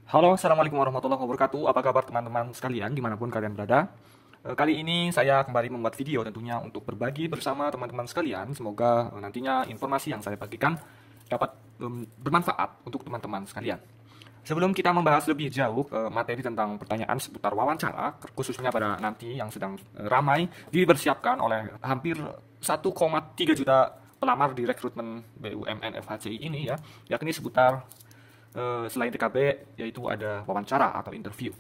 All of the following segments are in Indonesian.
Halo, Assalamualaikum warahmatullahi wabarakatuh. Apa kabar teman-teman sekalian, dimanapun kalian berada? Kali ini saya kembali membuat video tentunya untuk berbagi bersama teman-teman sekalian. Semoga nantinya informasi yang saya bagikan dapat bermanfaat untuk teman-teman sekalian. Sebelum kita membahas lebih jauh materi tentang pertanyaan seputar wawancara, khususnya pada nanti yang sedang ramai dipersiapkan oleh hampir 1,3 juta pelamar di rekrutmen BUMN FHCI ini ya, yakni seputar selain TKB yaitu ada wawancara atau interview.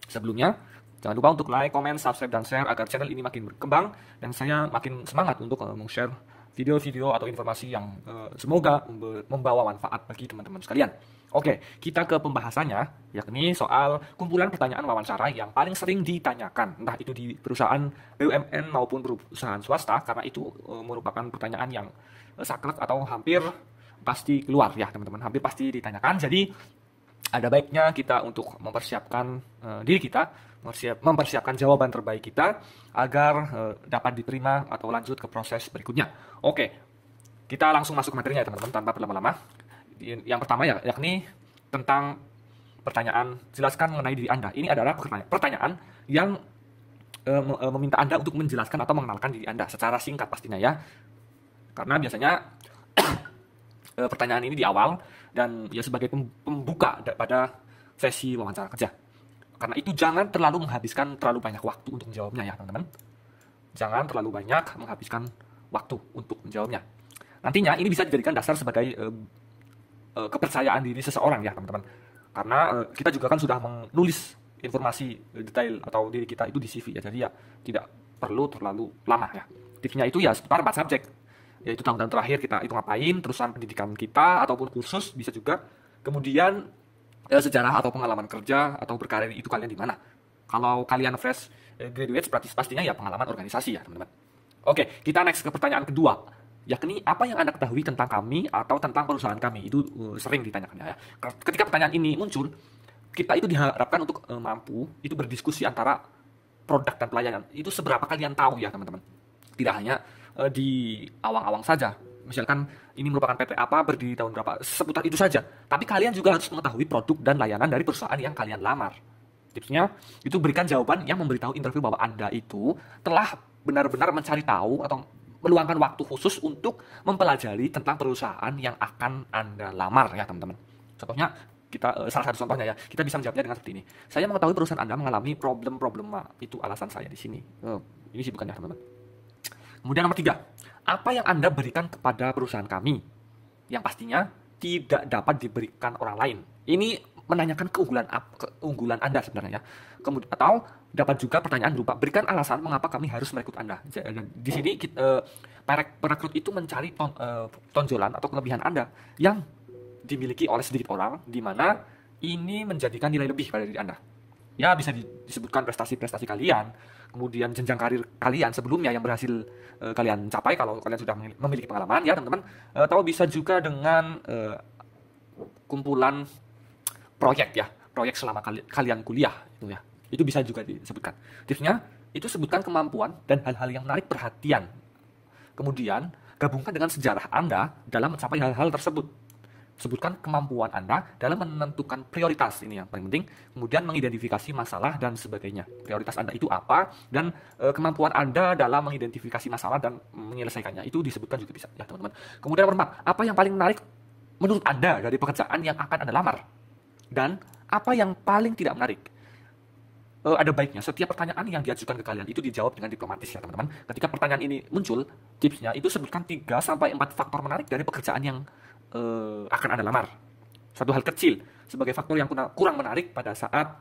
Sebelumnya, jangan lupa untuk like, comment, subscribe, dan share agar channel ini makin berkembang dan saya makin semangat untuk meng-share video-video atau informasi yang semoga membawa manfaat bagi teman-teman sekalian. Oke, kita ke pembahasannya, yakni soal kumpulan pertanyaan wawancara yang paling sering ditanyakan, entah itu di perusahaan BUMN maupun perusahaan swasta, karena itu merupakan pertanyaan yang saklek atau hampir pasti keluar ya teman-teman, hampir pasti ditanyakan. Jadi ada baiknya kita untuk mempersiapkan diri kita, mempersiapkan jawaban terbaik kita agar dapat diterima atau lanjut ke proses berikutnya. Oke, kita langsung masuk ke materinya ya teman-teman tanpa berlama-lama. Yang pertama ya, yakni tentang pertanyaan jelaskan mengenai diri Anda. Ini adalah pertanyaan yang meminta Anda untuk menjelaskan atau mengenalkan diri Anda secara singkat pastinya ya. Karena biasanya pertanyaan ini di awal dan ya sebagai pembuka pada sesi wawancara kerja. Karena itu jangan terlalu menghabiskan terlalu banyak waktu untuk menjawabnya ya teman-teman. Jangan terlalu banyak menghabiskan waktu untuk menjawabnya. Nantinya ini bisa dijadikan dasar sebagai kepercayaan diri seseorang ya teman-teman. Karena kita juga kan sudah menulis informasi detail atau diri kita itu di CV ya. Jadi ya tidak perlu terlalu lama ya. Tipsnya itu ya seputar 4 subjek. Yaitu tahun-tahun terakhir kita itu ngapain, terusan pendidikan kita ataupun kursus bisa juga. Kemudian sejarah atau pengalaman kerja atau berkarir itu kalian di mana. Kalau kalian fresh graduate pastinya ya pengalaman organisasi ya teman-teman. Oke, kita next ke pertanyaan kedua, yakni apa yang Anda ketahui tentang kami atau tentang perusahaan kami. Itu sering ditanyakan ya. Ketika pertanyaan ini muncul, kita itu diharapkan untuk mampu itu berdiskusi antara produk dan pelayanan. Itu seberapa kalian tahu ya teman-teman. Tidak hanya di awang-awang saja. Misalkan ini merupakan PT apa, berdiri tahun berapa, seputar itu saja. Tapi kalian juga harus mengetahui produk dan layanan dari perusahaan yang kalian lamar. Tipsnya, itu berikan jawaban yang memberitahu interview bahwa Anda itu telah benar-benar mencari tahu atau meluangkan waktu khusus untuk mempelajari tentang perusahaan yang akan Anda lamar ya teman-teman. Contohnya, salah satu contohnya ya, kita bisa menjawabnya dengan seperti ini. Saya mengetahui perusahaan Anda mengalami problem-problema, itu alasan saya di sini. Ini sih bukan ya teman-teman. Kemudian nomor 3, apa yang Anda berikan kepada perusahaan kami yang pastinya tidak dapat diberikan orang lain. Ini menanyakan keunggulan Anda sebenarnya. Kemudian atau dapat juga pertanyaan berupa berikan alasan mengapa kami harus merekrut Anda. Di sini perekrut itu mencari tonjolan atau kelebihan Anda yang dimiliki oleh sedikit orang, di mana ini menjadikan nilai lebih pada diri Anda. Ya bisa disebutkan prestasi-prestasi kalian, kemudian jenjang karir kalian sebelumnya yang berhasil kalian capai kalau kalian sudah memiliki pengalaman ya teman-teman. Atau bisa juga dengan kumpulan proyek ya, proyek selama kalian kuliah itu ya. Itu bisa juga disebutkan. Tipsnya itu sebutkan kemampuan dan hal-hal yang menarik perhatian. Kemudian gabungkan dengan sejarah Anda dalam mencapai hal-hal tersebut. Sebutkan kemampuan Anda dalam menentukan prioritas, ini yang paling penting. Kemudian mengidentifikasi masalah dan sebagainya. Prioritas Anda itu apa dan kemampuan Anda dalam mengidentifikasi masalah dan menyelesaikannya itu disebutkan juga bisa ya teman-teman. Kemudian nomor 4, apa yang paling menarik menurut Anda dari pekerjaan yang akan Anda lamar? Dan apa yang paling tidak menarik? Ada baiknya setiap pertanyaan yang diajukan ke kalian itu dijawab dengan diplomatis ya teman-teman. Ketika pertanyaan ini muncul, tipsnya itu sebutkan 3-4 faktor menarik dari pekerjaan yang akan Anda lamar. Satu hal kecil sebagai faktor yang kurang menarik pada saat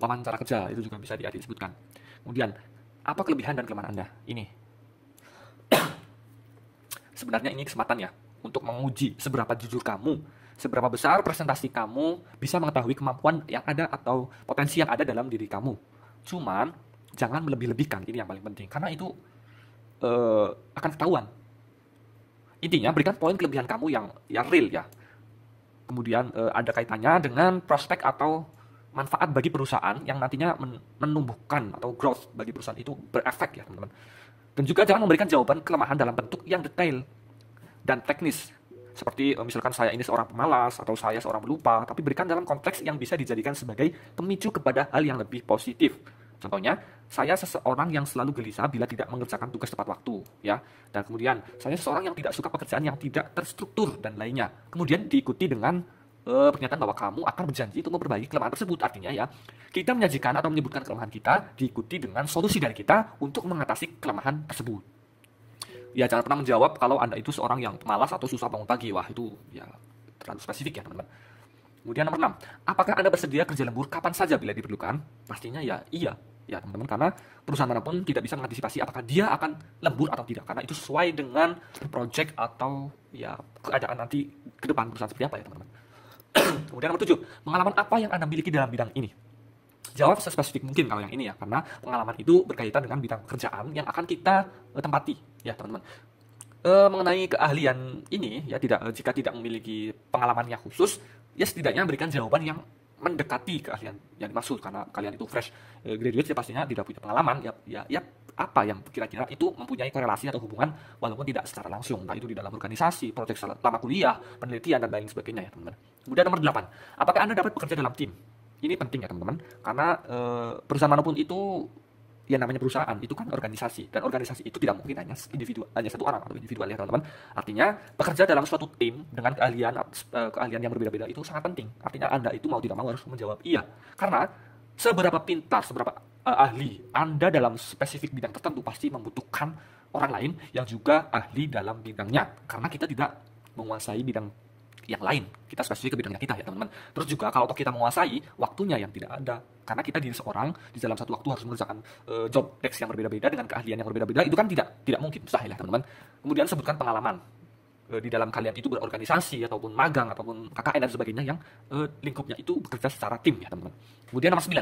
wawancara kerja itu juga bisa disebutkan. Kemudian, apa kelebihan dan kelemahan Anda? Ini. Sebenarnya ini kesempatan ya untuk menguji seberapa jujur kamu, seberapa besar presentasi kamu bisa mengetahui kemampuan yang ada atau potensi yang ada dalam diri kamu. Cuman jangan melebih-lebihkan, ini yang paling penting karena itu akan ketahuan. Intinya berikan poin kelebihan kamu yang real ya. Kemudian ada kaitannya dengan prospek atau manfaat bagi perusahaan yang nantinya menumbuhkan atau growth bagi perusahaan itu berefek ya teman-teman. Dan juga jangan memberikan jawaban kelemahan dalam bentuk yang detail dan teknis. Seperti misalkan saya ini seorang pemalas atau saya seorang pelupa, tapi berikan dalam konteks yang bisa dijadikan sebagai pemicu kepada hal yang lebih positif. Contohnya, saya seseorang yang selalu gelisah bila tidak mengerjakan tugas tepat waktu, ya. Dan kemudian, saya seseorang yang tidak suka pekerjaan yang tidak terstruktur dan lainnya. Kemudian diikuti dengan pernyataan bahwa kamu akan berjanji untuk memperbaiki kelemahan tersebut. Artinya ya, kita menyajikan atau menyebutkan kelemahan kita diikuti dengan solusi dari kita untuk mengatasi kelemahan tersebut. Ya, jangan pernah menjawab kalau Anda itu seorang yang pemalas atau susah bangun pagi. Wah, itu ya terlalu spesifik ya, teman-teman. Kemudian nomor 6, apakah Anda bersedia kerja lembur kapan saja bila diperlukan? Pastinya ya iya, ya teman-teman, karena perusahaan manapun tidak bisa mengantisipasi apakah dia akan lembur atau tidak, karena itu sesuai dengan project atau ya keadaan nanti ke depan perusahaan seperti apa ya teman-teman. Kemudian nomor 7, pengalaman apa yang Anda miliki dalam bidang ini? Jawab sespesifik mungkin kalau yang ini ya, karena pengalaman itu berkaitan dengan bidang pekerjaan yang akan kita tempati ya teman-teman. Mengenai keahlian ini ya, jika tidak memiliki pengalaman yang khusus, ya setidaknya berikan jawaban yang mendekati keahlian yang dimaksud, karena kalian itu fresh graduate ya pastinya tidak punya pengalaman ya apa yang kira-kira itu mempunyai korelasi atau hubungan walaupun tidak secara langsung, nah itu di dalam organisasi, proyek selama kuliah, penelitian dan lain sebagainya ya teman-teman. Kemudian nomor 8, apakah Anda dapat bekerja dalam tim? Ini penting ya teman-teman, karena perusahaan manapun itu ya namanya perusahaan itu kan organisasi, dan organisasi itu tidak mungkin hanya satu orang atau individual ya teman-teman. Artinya bekerja dalam suatu tim dengan keahlian yang berbeda-beda itu sangat penting. Artinya Anda itu mau tidak mau harus menjawab iya, karena seberapa pintar, seberapa ahli Anda dalam spesifik bidang tertentu pasti membutuhkan orang lain yang juga ahli dalam bidangnya, karena kita tidak menguasai bidang yang lain, kita spesifik ke bidangnya kita ya teman-teman. Terus juga kalau kita menguasai, waktunya yang tidak ada, karena kita diri seorang di dalam satu waktu harus mengerjakan job desk yang berbeda-beda dengan keahlian yang berbeda-beda, itu kan tidak mungkin, mustahil ya teman-teman. Kemudian sebutkan pengalaman di dalam kalian itu berorganisasi ataupun magang ataupun KKN dan sebagainya yang lingkupnya itu bekerja secara tim ya teman-teman. Kemudian nomor 9,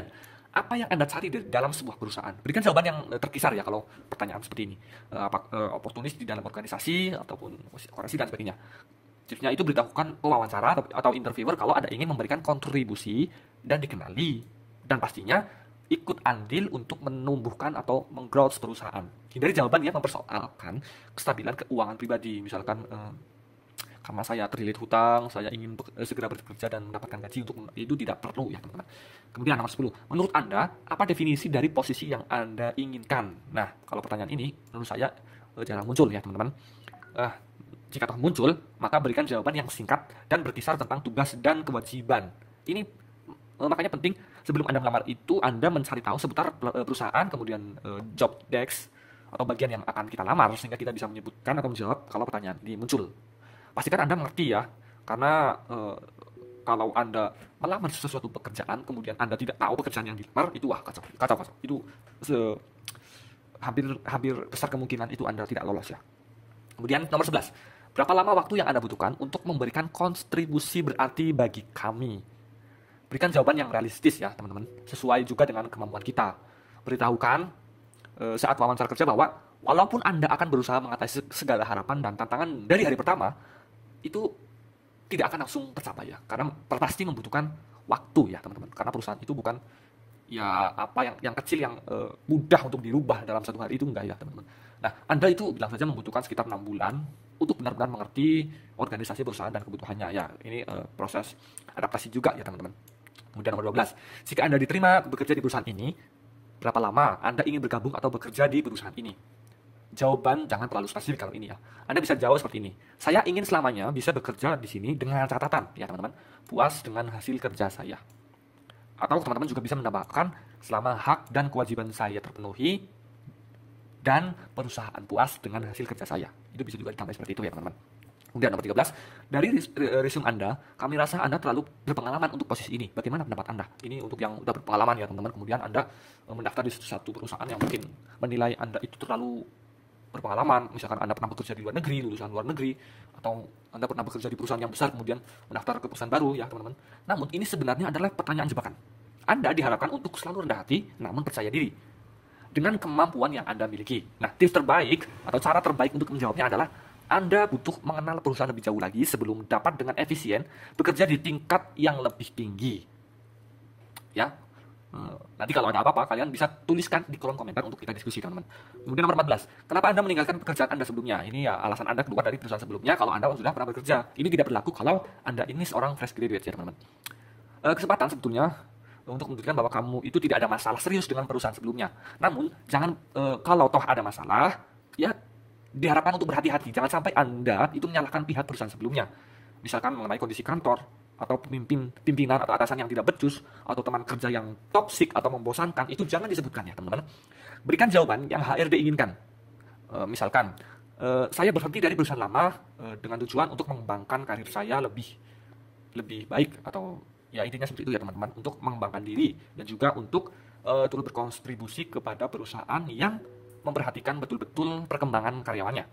apa yang Anda cari dari dalam sebuah perusahaan? Berikan jawaban yang terkisar ya kalau pertanyaan seperti ini. Oportunis di dalam organisasi ataupun korporasi dan sebagainya. Tipsnya itu beritahukan pewawancara atau interviewer kalau Anda ingin memberikan kontribusi dan dikenali, dan pastinya ikut andil untuk menumbuhkan atau menggrowth perusahaan. Hindari jawaban yang mempersoalkan kestabilan keuangan pribadi, misalkan karena saya terlilit hutang, saya ingin segera bekerja dan mendapatkan gaji, untuk itu tidak perlu ya teman-teman. Kemudian nomor 10, menurut Anda apa definisi dari posisi yang Anda inginkan? Nah, kalau pertanyaan ini menurut saya jarang muncul ya teman-teman. Jika toh muncul, maka berikan jawaban yang singkat dan berkisar tentang tugas dan kewajiban. Ini makanya penting, sebelum Anda melamar itu Anda mencari tahu seputar perusahaan, kemudian job desk atau bagian yang akan kita lamar, sehingga kita bisa menyebutkan atau menjawab kalau pertanyaan ini muncul. Pastikan Anda mengerti ya, karena kalau Anda melamar sesuatu pekerjaan kemudian Anda tidak tahu pekerjaan yang dilamar, itu wah kacau. Itu hampir besar kemungkinan itu Anda tidak lolos ya. Kemudian nomor 11, berapa lama waktu yang Anda butuhkan untuk memberikan kontribusi berarti bagi kami? Berikan jawaban yang realistis ya teman-teman, sesuai juga dengan kemampuan kita. Beritahukan saat wawancara kerja bahwa walaupun Anda akan berusaha mengatasi segala harapan dan tantangan dari hari pertama, itu tidak akan langsung tercapai ya, karena pasti membutuhkan waktu ya teman-teman. Karena perusahaan itu bukan ya apa yang kecil yang mudah untuk dirubah dalam satu hari, itu enggak ya teman-teman. Nah, Anda itu bilang saja membutuhkan sekitar 6 bulan untuk benar-benar mengerti organisasi perusahaan dan kebutuhannya ya. Ini proses adaptasi juga ya teman-teman. Kemudian nomor 12, jika Anda diterima bekerja di perusahaan ini, berapa lama Anda ingin bergabung atau bekerja di perusahaan ini? Jawaban jangan terlalu spesifik kalau ini ya. Anda bisa jawab seperti ini, saya ingin selamanya bisa bekerja di sini dengan catatan ya teman-teman, puas dengan hasil kerja saya. Atau teman-teman juga bisa menambahkan, selama hak dan kewajiban saya terpenuhi dan perusahaan puas dengan hasil kerja saya. Itu bisa juga ditambah seperti itu ya teman-teman. Kemudian nomor 13, dari resume Anda, kami rasa Anda terlalu berpengalaman untuk posisi ini. Bagaimana pendapat Anda? Ini untuk yang sudah berpengalaman ya teman-teman. Kemudian Anda mendaftar di satu perusahaan yang mungkin menilai Anda itu terlalu berpengalaman. Misalkan Anda pernah bekerja di luar negeri, lulusan luar negeri, atau Anda pernah bekerja di perusahaan yang besar kemudian mendaftar ke perusahaan baru ya teman-teman. Namun ini sebenarnya adalah pertanyaan jebakan. Anda diharapkan untuk selalu rendah hati namun percaya diri dengan kemampuan yang Anda miliki. Nah, tips terbaik atau cara terbaik untuk menjawabnya adalah Anda butuh mengenal perusahaan lebih jauh lagi sebelum dapat dengan efisien bekerja di tingkat yang lebih tinggi. Ya, Nanti kalau ada apa-apa, kalian bisa tuliskan di kolom komentar untuk kita diskusi, teman-teman. Kemudian nomor 14, kenapa Anda meninggalkan pekerjaan Anda sebelumnya? Ini ya alasan Anda keluar dari perusahaan sebelumnya kalau Anda sudah pernah bekerja. Ini tidak berlaku kalau Anda ini seorang fresh graduate ya, teman-teman. Kesempatan sebetulnya untuk membuktikan bahwa kamu itu tidak ada masalah serius dengan perusahaan sebelumnya. Namun, jangan kalau toh ada masalah, ya diharapkan untuk berhati-hati. Jangan sampai Anda itu menyalahkan pihak perusahaan sebelumnya. Misalkan mengenai kondisi kantor, atau pimpinan atau atasan yang tidak becus, atau teman kerja yang toksik atau membosankan, itu jangan disebutkan ya, teman-teman. Berikan jawaban yang HRD inginkan. Misalkan, saya berhenti dari perusahaan lama dengan tujuan untuk mengembangkan karir saya lebih baik, atau ya intinya seperti itu ya, teman-teman, untuk mengembangkan diri dan juga untuk turut berkontribusi kepada perusahaan yang memperhatikan betul-betul perkembangan karyawannya.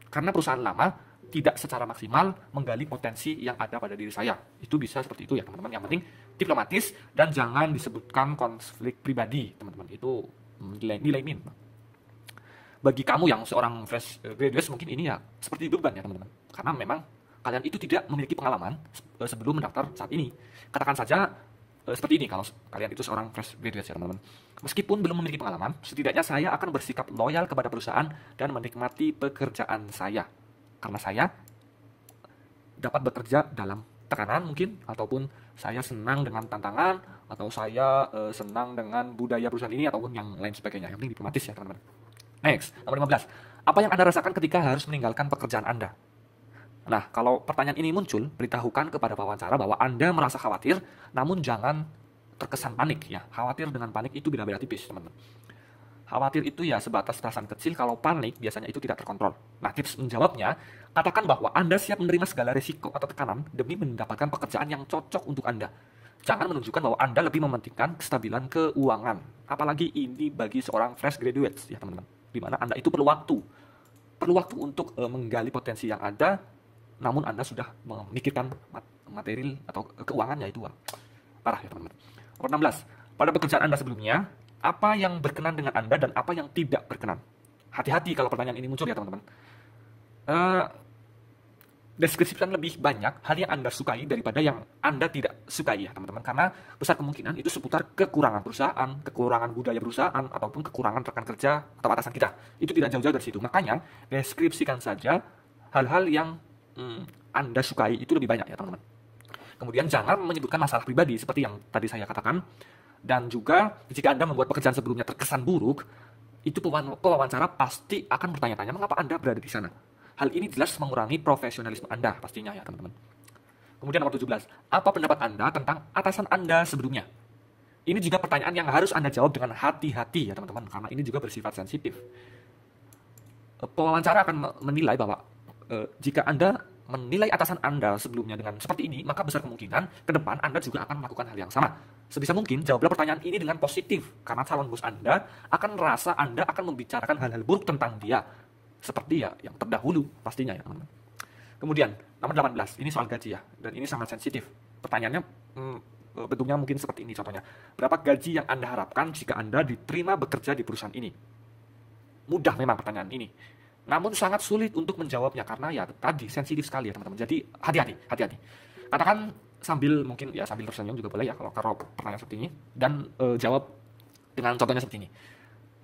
Karena perusahaan lama tidak secara maksimal menggali potensi yang ada pada diri saya. Itu bisa seperti itu ya, teman-teman. Yang penting diplomatis dan jangan disebutkan konflik pribadi, teman-teman. Itu nilai min. Bagi kamu yang seorang fresh graduate mungkin ini ya seperti beban ya, teman-teman. Karena memang kalian itu tidak memiliki pengalaman sebelum mendaftar saat ini. Katakan saja seperti ini kalau kalian itu seorang fresh graduate ya, teman-teman. Meskipun belum memiliki pengalaman, setidaknya saya akan bersikap loyal kepada perusahaan dan menikmati pekerjaan saya. Karena saya dapat bekerja dalam tekanan mungkin, ataupun saya senang dengan tantangan, atau saya senang dengan budaya perusahaan ini, ataupun yang lain sebagainya. Yang penting diplomatis ya, teman-teman. Next, nomor 15. Apa yang Anda rasakan ketika harus meninggalkan pekerjaan Anda? Nah, kalau pertanyaan ini muncul, beritahukan kepada wawancara bahwa Anda merasa khawatir, namun jangan terkesan panik ya. Khawatir dengan panik itu beda-beda tipis, teman-teman. Khawatir itu ya sebatas perasaan kecil, kalau panik biasanya itu tidak terkontrol. Nah, tips menjawabnya, katakan bahwa Anda siap menerima segala risiko atau tekanan demi mendapatkan pekerjaan yang cocok untuk Anda. Jangan menunjukkan bahwa Anda lebih mementingkan kestabilan keuangan. Apalagi ini bagi seorang fresh graduate ya, teman-teman. Di mana Anda itu perlu waktu. Perlu waktu untuk menggali potensi yang ada, namun Anda sudah memikirkan material atau keuangan, yaitu parah ya, teman-teman. Nomor 16. Pada pekerjaan Anda sebelumnya, apa yang berkenan dengan Anda dan apa yang tidak berkenan? Hati-hati kalau pertanyaan ini muncul ya, teman-teman. Deskripsikan lebih banyak hal yang Anda sukai daripada yang Anda tidak sukai ya, teman-teman. Karena besar kemungkinan itu seputar kekurangan perusahaan, kekurangan budaya perusahaan, ataupun kekurangan rekan kerja atau atasan kita. Itu tidak jauh-jauh dari situ. Makanya, deskripsikan saja hal-hal yang Anda sukai itu lebih banyak ya, teman-teman. Kemudian jangan menyebutkan masalah pribadi seperti yang tadi saya katakan. Dan juga jika Anda membuat pekerjaan sebelumnya terkesan buruk, itu pewawancara pasti akan bertanya-tanya mengapa Anda berada di sana. Hal ini jelas mengurangi profesionalisme Anda pastinya ya, teman-teman. Kemudian nomor 17, apa pendapat Anda tentang atasan Anda sebelumnya? Ini juga pertanyaan yang harus Anda jawab dengan hati-hati ya, teman-teman, karena ini juga bersifat sensitif. Pewawancara akan menilai bahwa jika Anda menilai atasan Anda sebelumnya dengan seperti ini, maka besar kemungkinan ke depan Anda juga akan melakukan hal yang sama. Sebisa mungkin jawablah pertanyaan ini dengan positif, karena calon bos Anda akan merasa Anda akan membicarakan hal-hal buruk tentang dia, seperti ya yang terdahulu pastinya ya, teman-teman. Kemudian nomor 18, ini soal gaji ya, dan ini sangat sensitif. Pertanyaannya bentuknya mungkin seperti ini contohnya. Berapa gaji yang Anda harapkan jika Anda diterima bekerja di perusahaan ini? Mudah memang pertanyaan ini, namun sangat sulit untuk menjawabnya karena ya tadi sensitif sekali ya, teman-teman. Jadi hati-hati. Katakan sambil tersenyum juga boleh ya kalau pertanyaan seperti ini, dan jawab dengan contohnya seperti ini.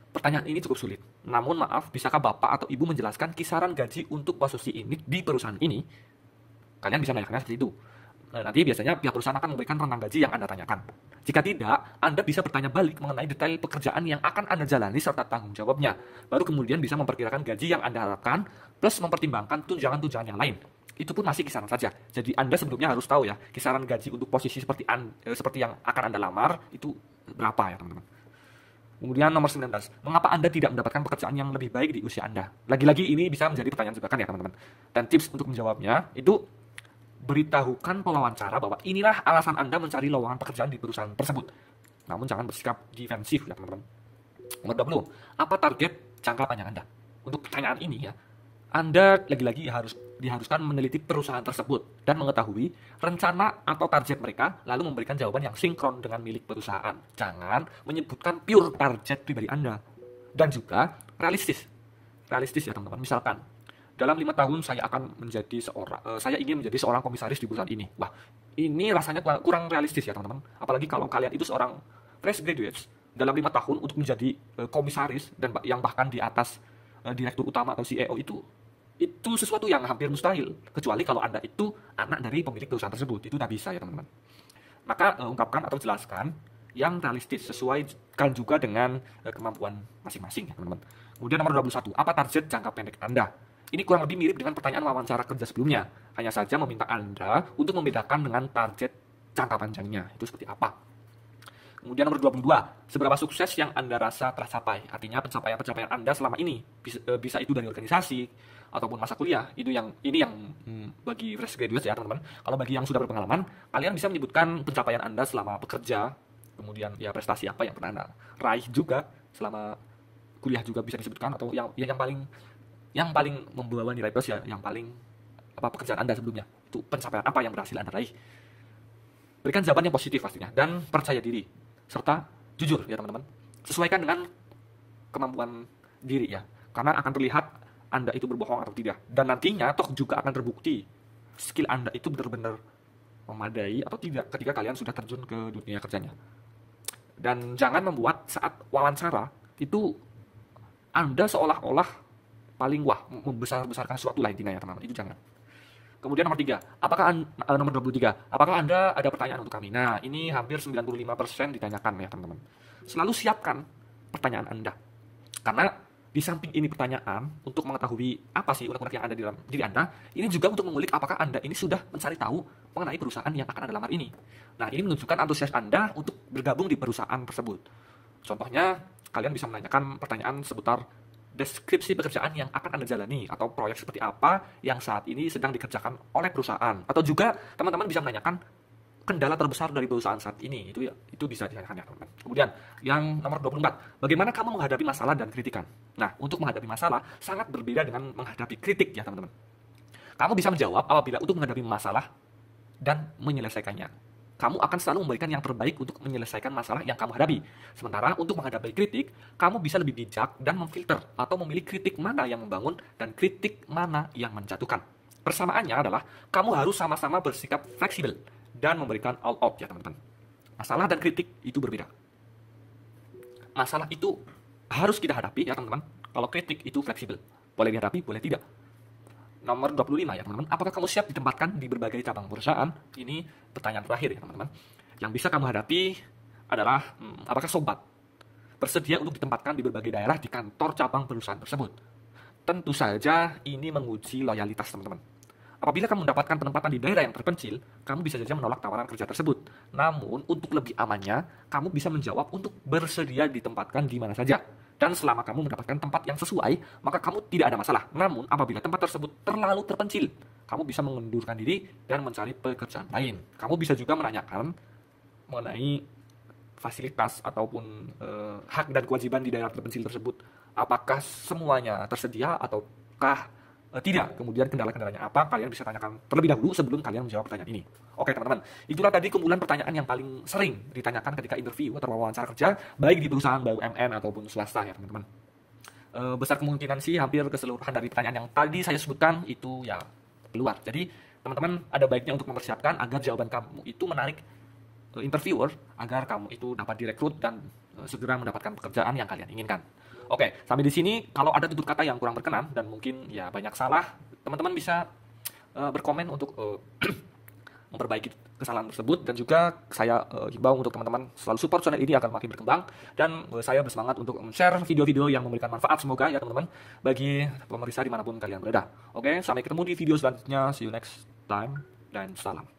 Pertanyaan ini cukup sulit. Namun maaf, bisakah Bapak atau Ibu menjelaskan kisaran gaji untuk posisi ini di perusahaan ini? Kalian bisa menanyakannya seperti itu. Nanti biasanya pihak perusahaan akan memberikan rentang gaji yang Anda tanyakan. Jika tidak, Anda bisa bertanya balik mengenai detail pekerjaan yang akan Anda jalani serta tanggung jawabnya. Baru kemudian bisa memperkirakan gaji yang Anda harapkan plus mempertimbangkan tunjangan-tunjangan yang lain. Itu pun masih kisaran saja. Jadi Anda sebelumnya harus tahu ya, kisaran gaji untuk posisi seperti yang akan Anda lamar itu berapa ya, teman-teman. Kemudian nomor 19, mengapa Anda tidak mendapatkan pekerjaan yang lebih baik di usia Anda? Lagi-lagi ini bisa menjadi pertanyaan jebakan ya, teman-teman. Dan tips untuk menjawabnya itu beritahukan pewawancara bahwa inilah alasan Anda mencari lowongan pekerjaan di perusahaan tersebut. Namun jangan bersikap defensif ya, teman-teman. Nomor 20, apa target jangka panjang Anda? Untuk pertanyaan ini ya, Anda lagi-lagi diharuskan meneliti perusahaan tersebut dan mengetahui rencana atau target mereka, lalu memberikan jawaban yang sinkron dengan milik perusahaan. Jangan menyebutkan pure target pribadi Anda. Dan juga realistis ya, teman-teman. Misalkan dalam 5 tahun saya ingin menjadi seorang komisaris di perusahaan ini. Wah, ini rasanya kurang realistis ya, teman-teman. Apalagi kalau kalian itu seorang fresh graduates dalam 5 tahun untuk menjadi komisaris dan yang bahkan di atas direktur utama atau CEO itu sesuatu yang hampir mustahil, kecuali kalau Anda itu anak dari pemilik perusahaan tersebut. Itu tidak bisa ya teman-teman. Maka ungkapkan atau jelaskan yang realistis, sesuaikan juga dengan kemampuan masing-masing ya teman-teman. Kemudian nomor 21, apa target jangka pendek Anda? Ini kurang lebih mirip dengan pertanyaan wawancara kerja sebelumnya, hanya saja meminta Anda untuk membedakan dengan target jangka panjangnya, itu seperti apa. Kemudian nomor 22, seberapa sukses yang Anda rasa telah capai? Artinya pencapaian Anda selama ini, bisa itu dari organisasi ataupun masa kuliah. Ini yang bagi fresh graduate ya teman-teman. Kalau bagi yang sudah berpengalaman, kalian bisa menyebutkan pencapaian Anda selama bekerja, kemudian ya prestasi apa yang pernah Anda raih juga selama kuliah juga bisa disebutkan, atau yang paling membawa nilai plus ya, yang paling pekerjaan Anda sebelumnya. Itu pencapaian apa yang berhasil Anda raih. Berikan jawaban yang positif pastinya dan percaya diri serta jujur ya teman-teman. Sesuaikan dengan kemampuan diri ya, karena akan terlihat Anda itu berbohong atau tidak, dan nantinya toh juga akan terbukti skill Anda itu benar-benar memadai atau tidak ketika kalian sudah terjun ke dunia kerjanya. Dan jangan membuat saat wawancara itu Anda seolah-olah paling wah, membesar-besarkan sesuatu lah intinya ya teman-teman. Itu jangan. Kemudian nomor 3, nomor 23, apakah Anda ada pertanyaan untuk kami? Nah, ini hampir 95% ditanyakan ya teman-teman. Selalu siapkan pertanyaan Anda. Karena di samping ini pertanyaan untuk mengetahui apa sih unek-unek yang ada di dalam diri Anda, ini juga untuk mengulik apakah Anda ini sudah mencari tahu mengenai perusahaan yang akan Anda lamar ini. Nah, ini menunjukkan antusias Anda untuk bergabung di perusahaan tersebut. Contohnya, kalian bisa menanyakan pertanyaan seputar deskripsi pekerjaan yang akan Anda jalani, atau proyek seperti apa yang saat ini sedang dikerjakan oleh perusahaan. Atau juga teman-teman bisa menanyakan kendala terbesar dari perusahaan saat ini. Itu bisa ditanyakan ya teman-teman. Kemudian yang nomor 24, bagaimana kamu menghadapi masalah dan kritikan? Nah, untuk menghadapi masalah sangat berbeda dengan menghadapi kritik ya teman-teman. Kamu bisa menjawab apabila untuk menghadapi masalah dan menyelesaikannya, kamu akan selalu memberikan yang terbaik untuk menyelesaikan masalah yang kamu hadapi. Sementara untuk menghadapi kritik, kamu bisa lebih bijak dan memfilter atau memilih kritik mana yang membangun dan kritik mana yang menjatuhkan. Persamaannya adalah kamu harus sama-sama bersikap fleksibel dan memberikan all out ya teman-teman. Masalah dan kritik itu berbeda. Masalah itu harus kita hadapi ya teman-teman. Kalau kritik itu fleksibel, boleh dihadapi, boleh tidak. Nomor 25 ya teman-teman, apakah kamu siap ditempatkan di berbagai cabang perusahaan? Ini pertanyaan terakhir ya teman-teman. Yang bisa kamu hadapi adalah, apakah sobat bersedia untuk ditempatkan di berbagai daerah di kantor cabang perusahaan tersebut? Tentu saja ini menguji loyalitas teman-teman. Apabila kamu mendapatkan penempatan di daerah yang terpencil, kamu bisa saja menolak tawaran kerja tersebut. Namun, untuk lebih amannya, kamu bisa menjawab untuk bersedia ditempatkan di mana saja. Dan selama kamu mendapatkan tempat yang sesuai, maka kamu tidak ada masalah. Namun, apabila tempat tersebut terlalu terpencil, kamu bisa mengundurkan diri dan mencari pekerjaan lain. Kamu bisa juga menanyakan mengenai fasilitas ataupun hak dan kewajiban di daerah terpencil tersebut. Apakah semuanya tersedia ataukah tidak? Kemudian kendala-kendalanya apa? Kalian bisa tanyakan terlebih dahulu sebelum kalian menjawab pertanyaan ini. Oke teman-teman, itulah tadi kumpulan pertanyaan yang paling sering ditanyakan ketika interview atau wawancara kerja, baik di perusahaan BUMN ataupun swasta ya teman-teman. Besar kemungkinan sih hampir keseluruhan dari pertanyaan yang tadi saya sebutkan itu ya keluar. Jadi teman-teman ada baiknya untuk mempersiapkan agar jawaban kamu itu menarik interviewer, agar kamu itu dapat direkrut dan segera mendapatkan pekerjaan yang kalian inginkan. Oke, sampai di sini kalau ada tutur kata yang kurang berkenan dan mungkin ya banyak salah, teman-teman bisa berkomen untuk memperbaiki kesalahan tersebut. Dan juga saya himbau untuk teman-teman selalu support channel ini agar makin berkembang, dan saya bersemangat untuk share video-video yang memberikan manfaat semoga ya teman-teman bagi pemirsa dimanapun kalian berada. Oke, sampai ketemu di video selanjutnya. See you next time dan salam.